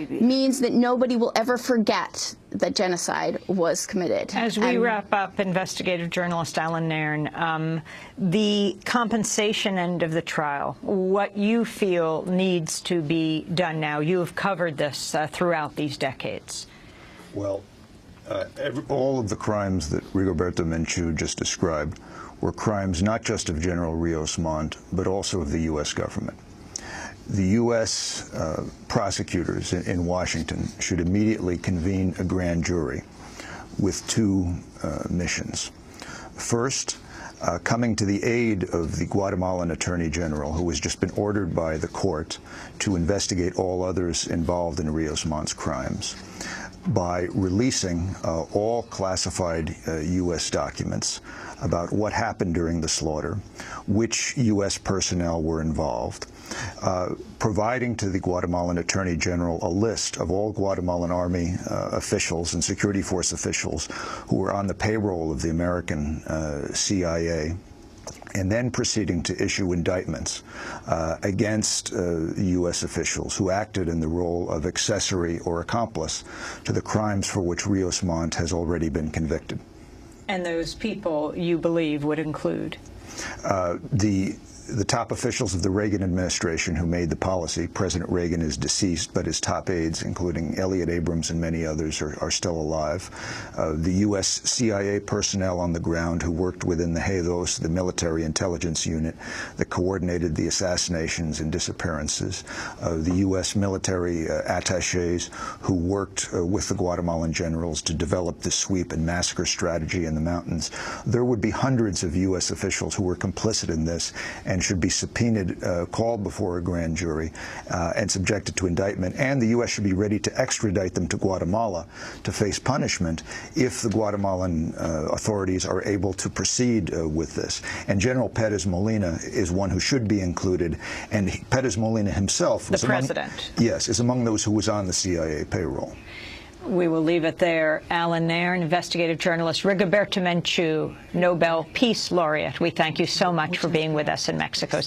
means that nobody will ever forget that genocide was committed. As we wrap up, investigative journalist Allan Nairn, the compensation end of the trial, what you feel needs to be done now. You have covered this throughout these decades. Well, all of the crimes that Rigoberta Menchú just described were crimes not just of General Ríos Montt, but also of the U.S. government. The U.S. prosecutors in Washington should immediately convene a grand jury with two missions. First, coming to the aid of the Guatemalan Attorney General, who has just been ordered by the court to investigate all others involved in Ríos Mondt's crimes, by releasing all classified U.S. documents about what happened during the slaughter, which U.S. personnel were involved, providing to the Guatemalan Attorney General a list of all Guatemalan Army officials and security force officials who were on the payroll of the American CIA, and then proceeding to issue indictments against U.S. officials who acted in the role of accessory or accomplice to the crimes for which Ríos Montt has already been convicted. And those people, you believe, would include? The top officials of the Reagan administration who made the policy. President Reagan is deceased, but his top aides, including Elliott Abrams and many others, are still alive. The U.S. CIA personnel on the ground who worked within the Ríos, the military intelligence unit that coordinated the assassinations and disappearances. The U.S. military attachés who worked with the Guatemalan generals to develop the sweep and massacre strategy in the mountains. There would be hundreds of U.S. officials who were complicit in this and should be subpoenaed, called before a grand jury, and subjected to indictment. And the U.S. should be ready to extradite them to Guatemala to face punishment if the Guatemalan authorities are able to proceed with this. And General Pérez Molina is one who should be included. And Pérez Molina himself was is among those who was on the CIA payroll. We will leave it there. Allan Nairn, investigative journalist. Rigoberta Menchú, Nobel Peace Laureate. We thank you so much for being with us in Mexico.